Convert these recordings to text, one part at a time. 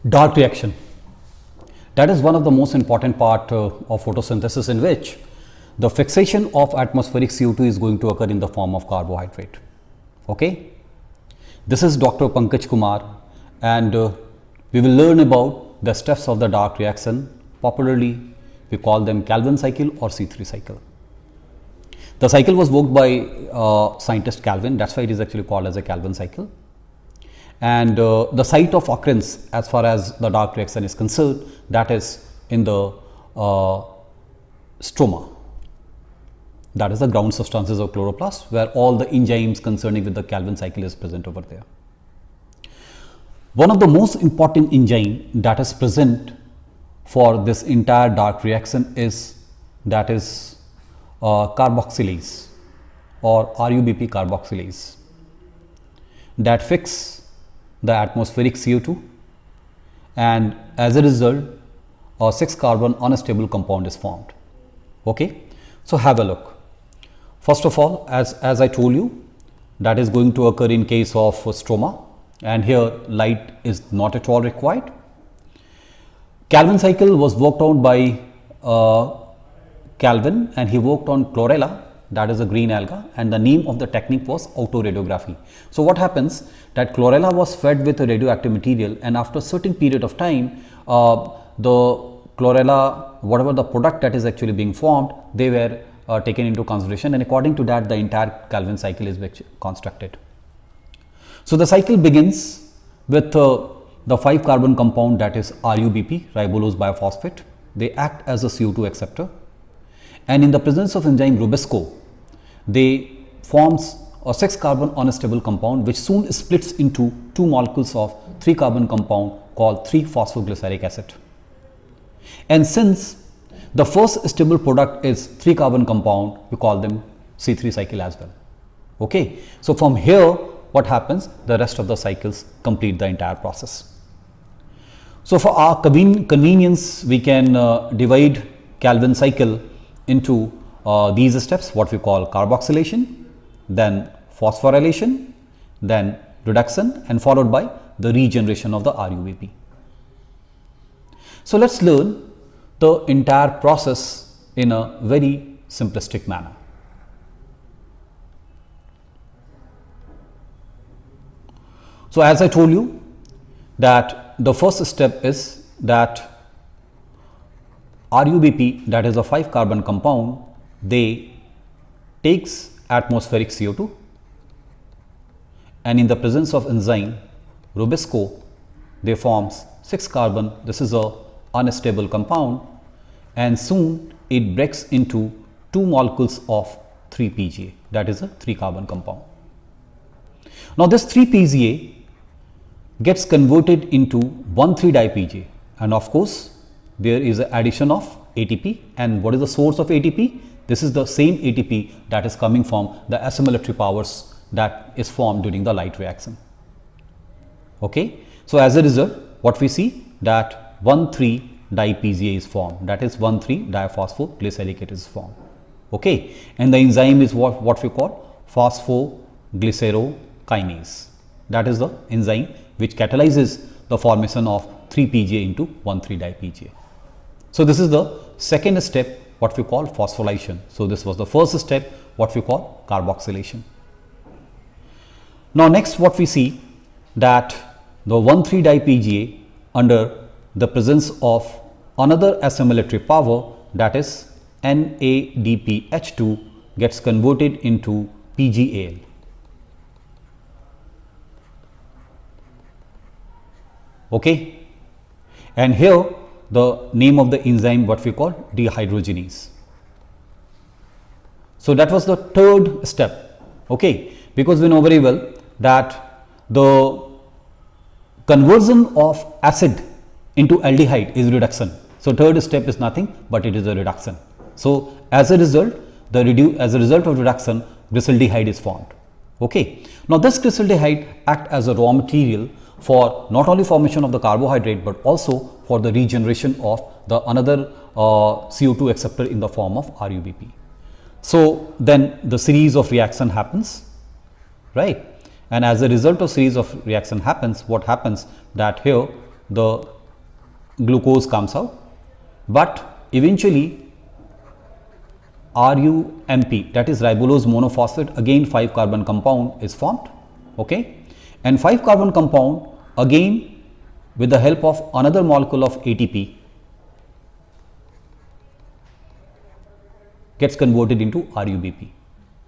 Dark reaction. That is one of the most important part of photosynthesis, in which the fixation of atmospheric CO2 is going to occur in the form of carbohydrate. Okay. This is Dr. Pankaj Kumar, and we will learn about the steps of the dark reaction. Popularly, we call them Calvin cycle or C3 cycle. The cycle was worked by scientist Calvin. That's why it is actually called as a Calvin cycle. And the site of occurrence as far as the dark reaction is concerned, that is in the stroma, that is the ground substances of chloroplast, where all the enzymes concerning with the Calvin cycle is present over there. One of the most important enzyme that is present for this entire dark reaction is carboxylase or RUBP carboxylase, that fix the atmospheric CO2, and as a result a 6 carbon unstable compound is formed. Okay. So, have a look. First of all, as I told you, that is going to occur in case of stroma, and here light is not at all required. Calvin cycle was worked out by Calvin, and he worked on chlorella, that is a green alga, and the name of the technique was autoradiography. So, what happens that chlorella was fed with a radioactive material, and after a certain period of time the chlorella, whatever the product that is actually being formed, they were taken into consideration, and according to that the entire Calvin cycle is constructed. So, the cycle begins with the 5 carbon compound, that is RUBP, ribulose biphosphate. They act as a CO2 acceptor, and in the presence of enzyme Rubisco, they forms a 6 carbon unstable compound, which soon splits into 2 molecules of 3 carbon compound called 3-phosphoglyceric acid. And since the first stable product is 3 carbon compound, we call them C3 cycle as well. Okay. So, from here what happens, the rest of the cycles complete the entire process. So, for our convenience, we can divide Calvin cycle into these steps, what we call carboxylation, then phosphorylation, then reduction, and followed by the regeneration of the RUBP. So, let us learn the entire process in a very simplistic manner. So, as I told you that the first step is that RUBP, that is a 5 carbon compound, they takes atmospheric CO2, and in the presence of enzyme Rubisco, they forms 6 carbon, this is a unstable compound, and soon it breaks into 2 molecules of 3 PGA, that is a 3 carbon compound. Now, this 3 PGA gets converted into 1,3-dipGA, and of course, there is an addition of ATP. And what is the source of ATP? This is the same ATP that is coming from the assimilatory powers that is formed during the light reaction. Okay. So, as a result, what we see that 1,3-dipGA is formed, that is 1,3-diphosphoglyceric acid is formed. Okay. And the enzyme is what we call phosphoglycerokinase, that is the enzyme which catalyzes the formation of 3 PGA into 1,3-dipGA. So, this is the second step, what we call phosphorylation. So, this was the first step, what we call carboxylation. Now, next what we see that the 1,3-dipGA under the presence of another assimilatory power, that is NADPH2, gets converted into PGAL. Okay. And here the name of the enzyme, what we call dehydrogenase. So, that was the third step. Okay. Because we know very well that the conversion of acid into aldehyde is reduction. So, third step is nothing but it is a reduction. So, as a result of reduction, glyceraldehyde is formed. Okay. Now, this glyceraldehyde act as a raw material for not only formation of the carbohydrate, but also for the regeneration of the another CO2 acceptor in the form of RUBP. So, then the series of reaction happens, right, and as a result of series of reaction happens, what happens that here the glucose comes out, but eventually RUMP, that is ribulose monophosphate, again 5 carbon compound is formed, okay, and 5 carbon compound again with the help of another molecule of ATP gets converted into RUBP,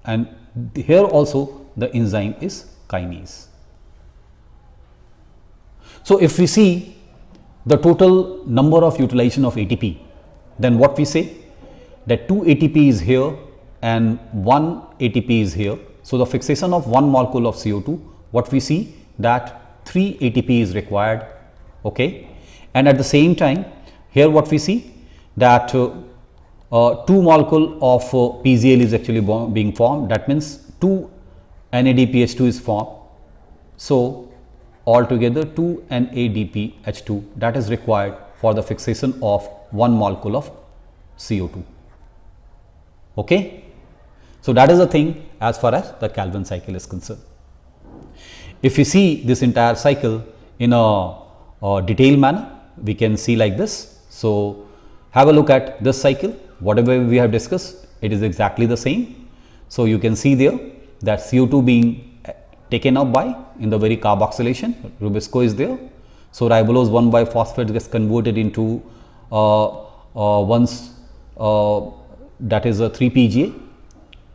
and here also the enzyme is kinase. So, if we see the total number of utilization of ATP, then what we say that 2 ATP is here and 1 ATP is here. So, the fixation of 1 molecule of CO2, what we see that 3 ATP is required, okay, and at the same time here what we see that 2 molecule of PGL is actually being formed, that means 2 NADPH2 is formed. So, altogether 2 NADPH2 that is required for the fixation of 1 molecule of CO2. Okay? So, that is the thing as far as the Calvin cycle is concerned. If we see this entire cycle in a detailed manner, we can see like this. So, have a look at this cycle, whatever we have discussed, it is exactly the same. So, you can see there that CO2 being taken up by in the very carboxylation, Rubisco is there. So, ribulose 1-phosphate gets converted into that is a 3-PGA,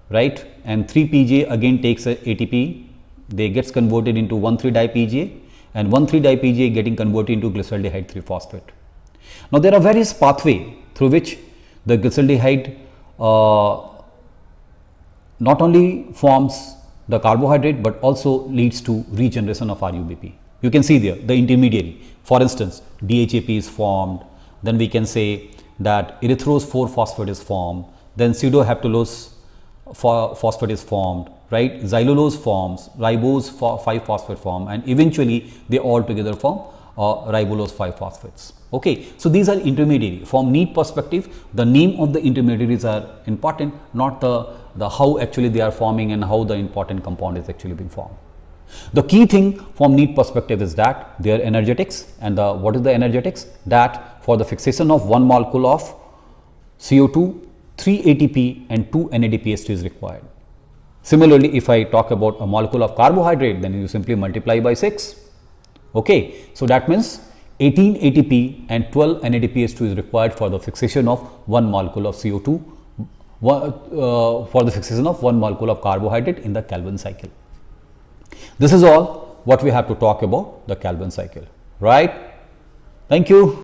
right, and 3-PGA again takes a ATP, they gets converted into 1,3-dipGA, and 1,3-dipGA getting converted into glyceraldehyde 3-phosphate. Now, there are various pathways through which the glyceraldehyde not only forms the carbohydrate, but also leads to regeneration of RUBP. You can see there the intermediary, for instance DHAP is formed, then we can say that erythrose 4-phosphate is formed, then pseudohaptulose phosphate is formed, right, xylulose forms, ribose 5-phosphate form, and eventually they all together form ribulose 5-phosphates. Okay. So, these are intermediary. From NEET perspective, the name of the intermediaries are important, not the how actually they are forming and how the important compound is actually being formed. The key thing from NEET perspective is that their energetics, and what is the energetics, that for the fixation of 1 molecule of CO2, 3 ATP and 2 NADPH2 is required. Similarly, if I talk about a molecule of carbohydrate, then you simply multiply by 6. Okay. So, that means 18 ATP and 12 NADPH2 is required for the fixation of 1 molecule of CO2 for the fixation of 1 molecule of carbohydrate in the Calvin cycle. This is all what we have to talk about the Calvin cycle, right? Thank you.